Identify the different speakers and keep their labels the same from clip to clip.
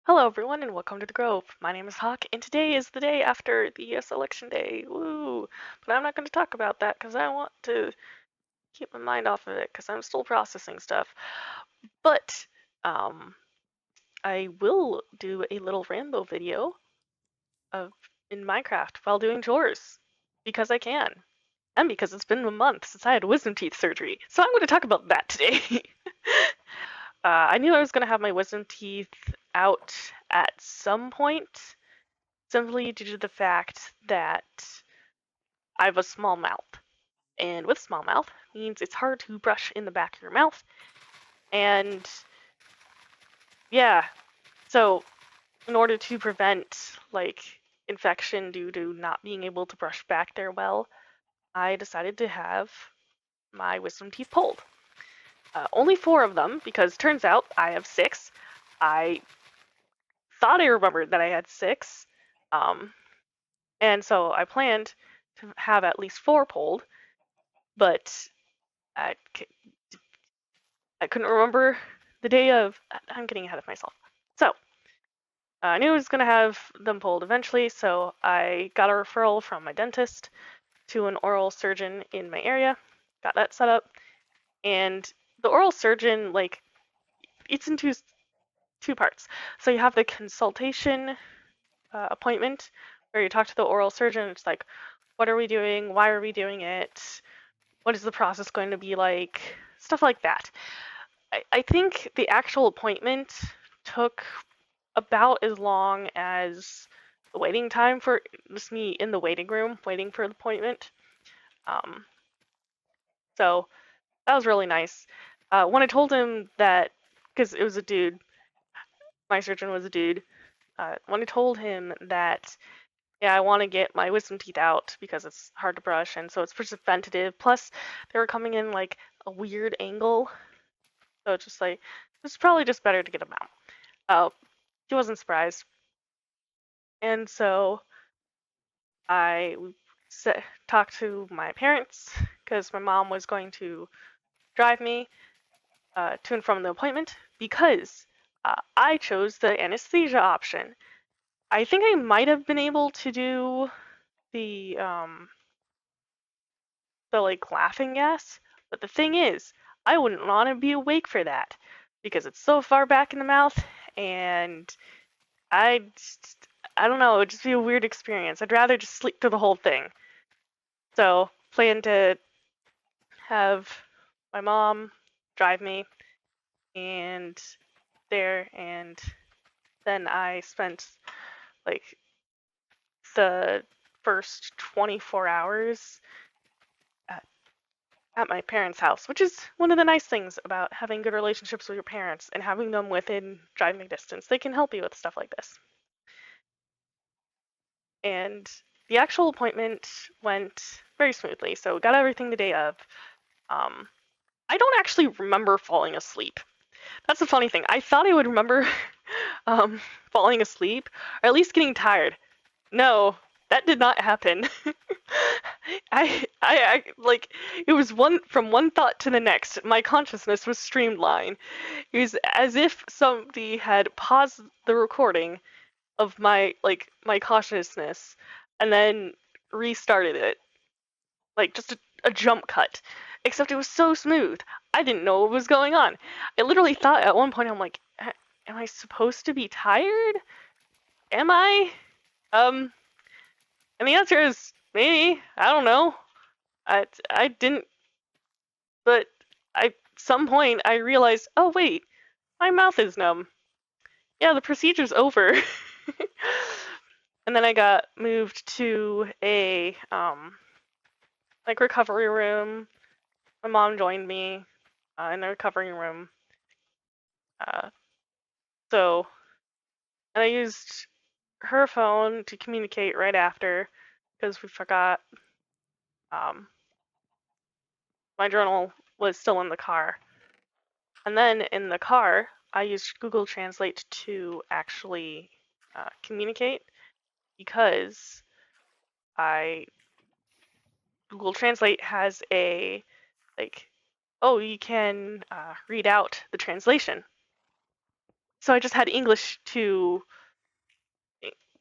Speaker 1: Hello, everyone, and welcome to the Grove. My name is Hawk, and today is the day after the US election day. Woo! But I'm not going to talk about that because I want to keep my mind off of it because I'm still processing stuff. But um, I will do a little Rambo video of in Minecraft while doing chores because I can, and because it's been a month since I had wisdom teeth surgery. So I'm going to talk about that today. I knew I was going to have my wisdom teeth out at some point simply due to the fact that I have a small mouth. And with small mouth means it's hard to brush in the back of your mouth. And yeah, so in order to prevent like infection due to not being able to brush back there well, I decided to have my wisdom teeth pulled. Only four of them, because turns out I have six. I thought I remembered that I had six. Um, and so I planned to have at least four pulled, but I, I couldn't remember the day of. I'm getting ahead of myself. So I knew I was going to have them pulled eventually, so I got a referral from my dentist to an oral surgeon in my area, got that set up, and the oral surgeon, like, it's in two parts. So you have the consultation appointment where you talk to the oral surgeon. It's like, what are we doing? Why are we doing it? What is the process going to be like? Stuff like that. I think the actual appointment took about as long as the waiting time for just me in the waiting room waiting for the appointment. Um, so that was really nice. When I told him that, because it was a dude, my surgeon was a dude. When I told him that, yeah, I want to get my wisdom teeth out because it's hard to brush and so it's preventative. Plus, they were coming in like a weird angle, so it's just like it's probably just better to get them out. He wasn't surprised, and so I talked to my parents because my mom was going to drive me to and from the appointment because I chose the anesthesia option. I think I might have been able to do the like laughing gas, but the thing is, I wouldn't want to be awake for that because it's so far back in the mouth, and I just, I don't know, it would just be a weird experience. I'd rather just sleep through the whole thing. So plan to have my mom drive me and there, and then I spent like the first 24 hours at, at my parents' house, which is one of the nice things about having good relationships with your parents and having them within driving distance. They can help you with stuff like this. And the actual appointment went very smoothly, so got everything the day of. Um, I don't actually remember falling asleep. That's the funny thing. I thought I would remember falling asleep, or at least getting tired. No, that did not happen. I like it was one thought to the next. My consciousness was streamlined. It was as if somebody had paused the recording of my consciousness and then restarted it. Like just a jump cut. Except it was so smooth. I didn't know what was going on. I literally thought at one point I'm like, am I supposed to be tired? Am I? Um, and the answer is maybe. I don't know. I didn't, but I some point I realized, oh wait, my mouth is numb. Yeah, the procedure's over. And then I got moved to a like recovery room. My mom joined me in the recovery room. Uh, so and I used her phone to communicate right after because we forgot um, my journal was still in the car. And then in the car, I used Google Translate to actually communicate because I Google Translate has a like, oh, you can read out the translation. so I just had English to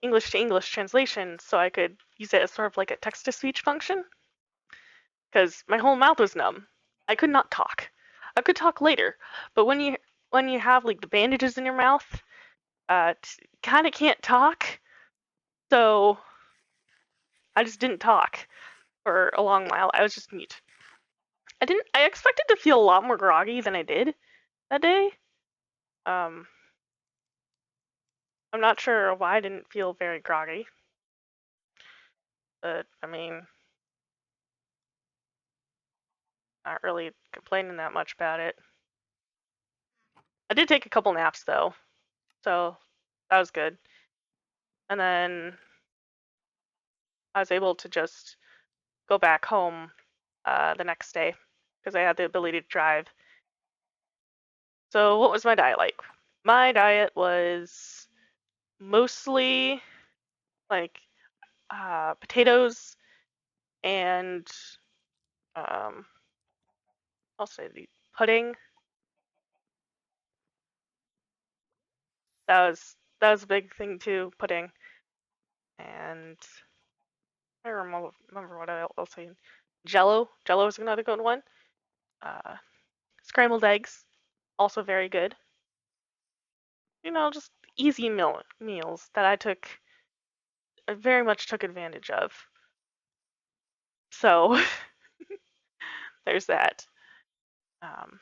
Speaker 1: English translation, so I could use it as sort of like a text to speech function. Because my whole mouth was numb. I could not talk. I could talk later, but when you have like the bandages in your mouth, kind of can't talk. So I just didn't talk for a long while. I was just mute. I expected to feel a lot more groggy than I did that day. Um, I'm not sure why I didn't feel very groggy, but I mean, not really complaining that much about it. I did take a couple naps though, so that was good. And then I was able to just go back home the next day because I had the ability to drive. So what was my diet like? My diet was mostly like potatoes and I'll say the pudding. That was a big thing too, pudding. And I don't remember what else I Jello. Jello is another good one. Uh, Scrambled eggs, also very good. Just easy meals that I very much took advantage of. So there's that. Um,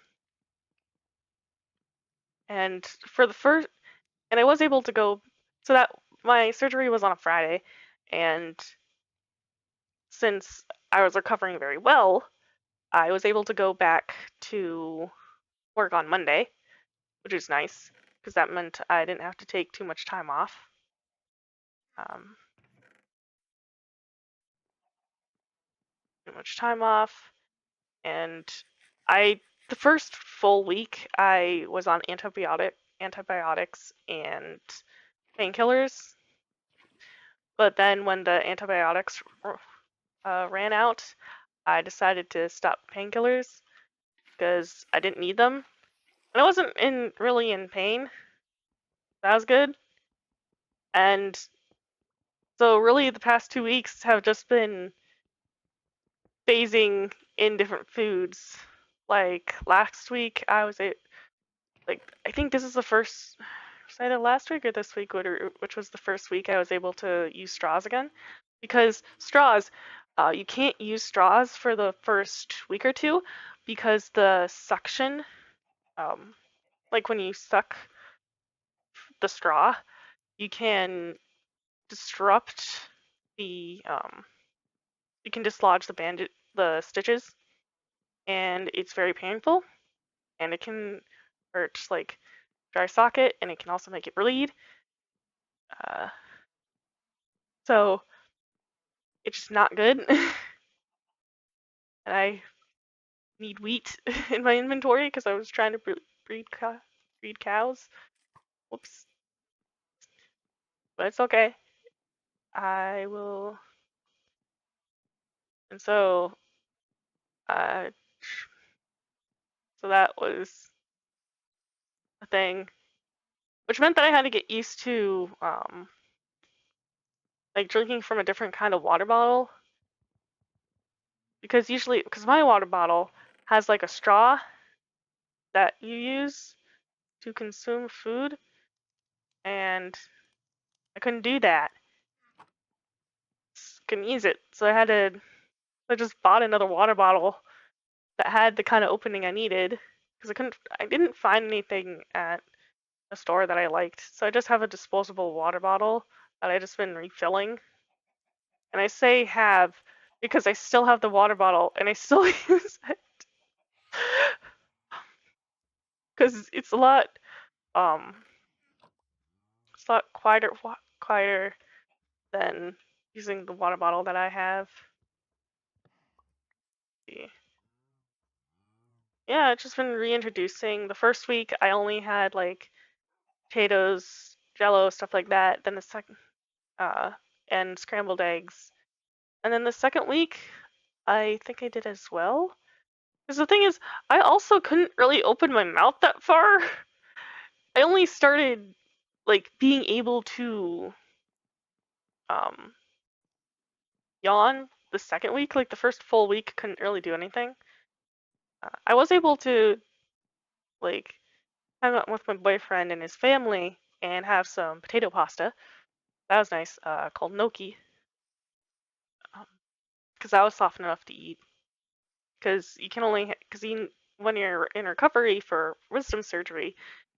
Speaker 1: and for the first, and I was able to go, so that my surgery was on a Friday, and since I was recovering very well, I was able to go back to work on Monday, which is nice because that meant I didn't have to take too much time off. Um, too much time off, and I the first full week I was on antibiotics and painkillers, but then when the antibiotics ran out, I decided to stop painkillers because I didn't need them, and I wasn't really in pain. That was good, and so really the past 2 weeks have just been phasing in different foods. Like last week, I think this is the first. Was either last week or this week, which was the first week I was able to use straws again, because straws, you can't use straws for the first week or two because the suction, um, like when you suck the straw, you can disrupt you can dislodge the stitches, and it's very painful, and it can hurt like dry socket, and it can also make it bleed. Uh, so it's just not good. And I need wheat in my inventory because I was trying to breed cows. Whoops. But it's okay. I will. And uh, so that was a thing, which meant that I had to get used to like drinking from a different kind of water bottle because my water bottle has like a straw that you use to consume food, and I couldn't do that. Couldn't use it, so I just bought another water bottle that had the kind of opening I needed because I didn't find anything at a store that I liked, so I just have a disposable water bottle that I just been refilling. And I say have because I still have the water bottle and I still use it because um it's a lot quieter than using the water bottle that I have. Yeah, it's just been reintroducing. The first week I only had like potatoes, jello, stuff like that. Then the second uh and scrambled eggs. And then the second week I think I did as well. Because the thing is, I also couldn't really open my mouth that far. I only started like being able to um yawn the second week. Like the first full week, couldn't really do anything. I was able to like hang out with my boyfriend and his family and have some potato pasta. That was nice, called gnocchi, because that was soft enough to eat. Because you can only, because when you're in recovery for wisdom surgery,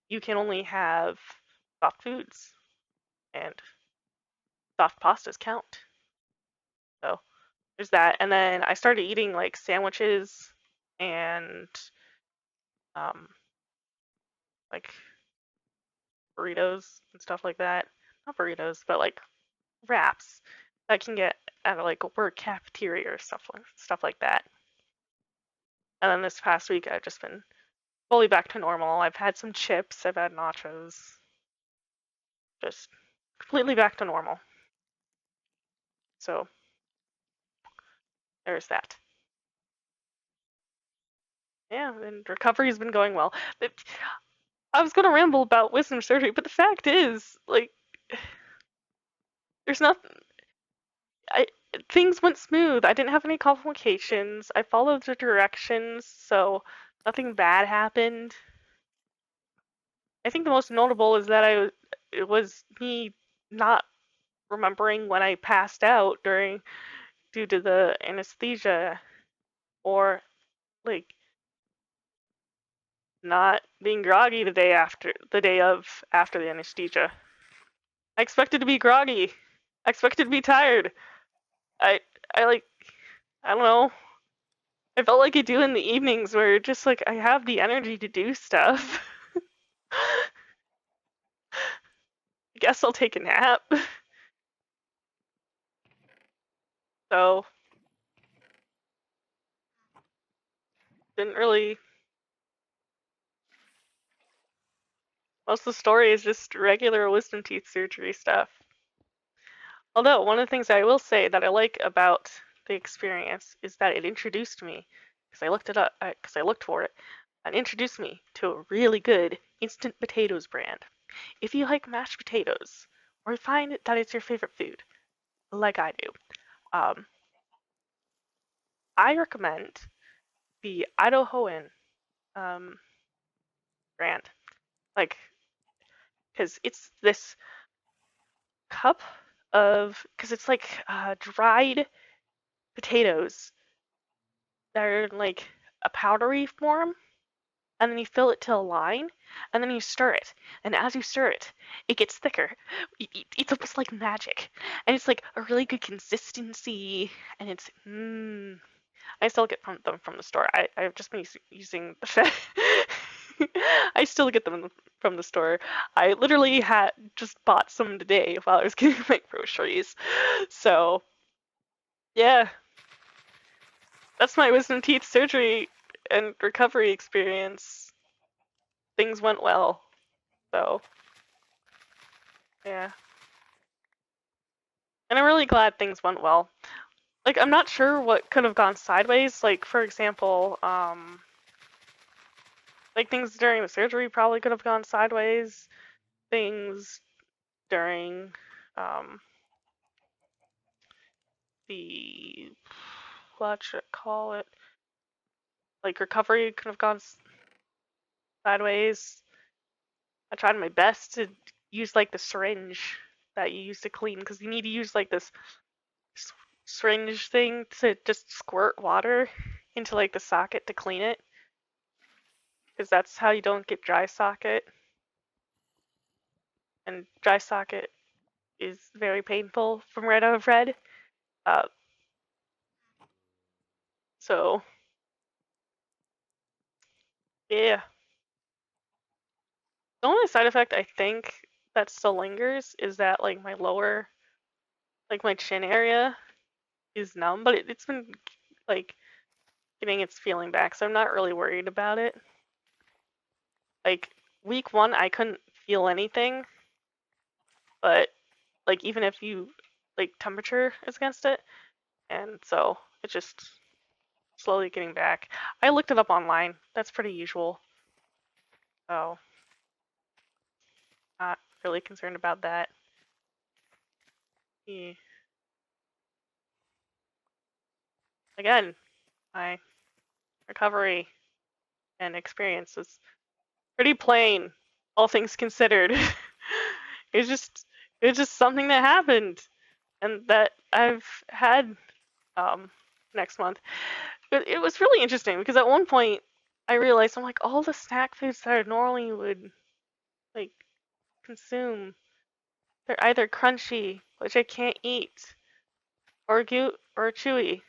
Speaker 1: you can only have soft foods, and soft pastas count. So there's that. And then I started eating like sandwiches and um, like burritos and stuff like that. Not burritos, but like wraps that I can get at like a work cafeteria or stuff like that. And then this past week, I've just been fully back to normal. I've had some chips, I've had nachos, just completely back to normal. So there's that. Yeah, and recovery's been going well. But I was gonna ramble about wisdom surgery, but the fact is, like, there's nothing. I Things went smooth. I didn't have any complications. I followed the directions, so nothing bad happened. I think the most notable is that it was me not remembering when I passed out during due to the anesthesia, or like not being groggy the day of after the anesthesia. I expected to be groggy. I expected to be tired. I I like I don't know. I felt like I do in the evenings where just like I have the energy to do stuff. I guess I'll take a nap. So didn't really most of the story is just regular wisdom teeth surgery stuff. Although one of the things I will say that I like about the experience is that it introduced me, because I looked it up, because I looked for it, and introduced me to a really good instant potatoes brand. If you like mashed potatoes, or find that it's your favorite food, like I do, um, I recommend the Idahoan um, brand. Like, because it's this cup because it's like dried potatoes that are in like a powdery form, and then you fill it to a line, and then you stir it. And as you stir it, it gets thicker. It's almost like magic, and it's like a really good consistency, and it's I still get them from the store. I've just been using the I still get them from the store. I literally had just bought some today while I was getting my groceries. So yeah, that's my wisdom teeth surgery and recovery experience. Things went well. So yeah. And I'm really glad things went well. Like I'm not sure what could have gone sideways. Like for example, like things during the surgery probably could have gone sideways. Things during um the what should I call it? Like recovery could have gone sideways. I tried my best to use like the syringe that you use to clean, because you need to use like this syringe thing to just squirt water into like the socket to clean it, because that's how you don't get dry socket. And dry socket is very painful from what I've read. Uh, so yeah, the only side effect I think that still lingers is that like my lower, like my chin area is numb, but it's been like getting its feeling back, so I'm not really worried about it. Like week one, I couldn't feel anything, but like even if you like temperature is against it, and so it's just slowly getting back. I looked it up online. That's pretty usual. So Not really concerned about that. Yeah. Again, my recovery and experience was pretty plain, all things considered. It's just it's just something that happened and that I've had next month. But it was really interesting because at one point I realized I'm like all the snack foods that I normally would like consume, they're either crunchy, which I can't eat, or chewy,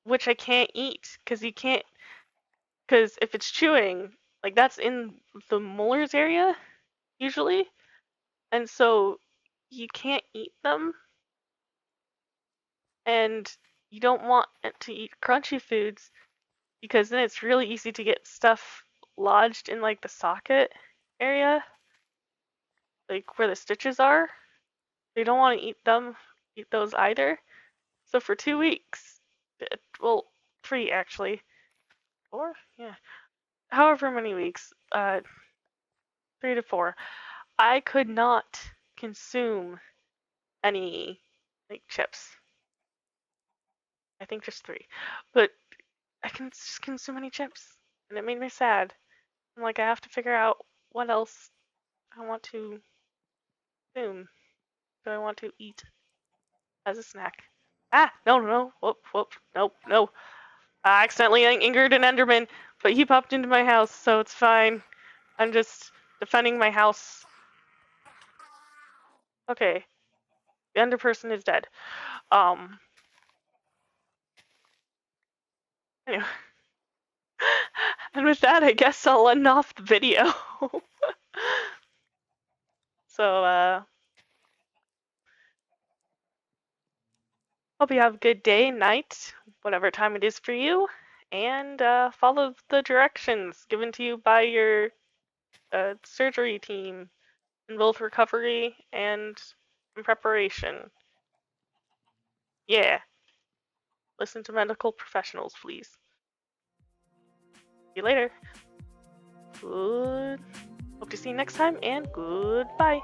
Speaker 1: which I can't eat because you can't because if it's chewing, like that's in the molars area usually, and so you can't eat them, and you don't want to eat crunchy foods because then it's really easy to get stuff lodged in like the socket area, like where the stitches are. You don't want to eat those either. So for 2 weeks, well, 3 actually, 4, yeah, however many weeks, 3 to 4, I could not consume any like chips. I think just 3, but I can just consume any chips, and it made me sad. I'm like, I have to figure out what else I want to consume. Do I want to eat as a snack? Ah, no, no, no, whoop, whoop, nope, no. I accidentally angered an Enderman, but he popped into my house, so it's fine. I'm just defending my house. Okay, the Ender person is dead. Anyway. And with that, I guess I'll end off the video. So, hope you have a good day, night, whatever time it is for you, and follow the directions given to you by your surgery team in both recovery and in preparation. Yeah, listen to medical professionals, please. See you later. Good. Hope to see you next time, and goodbye.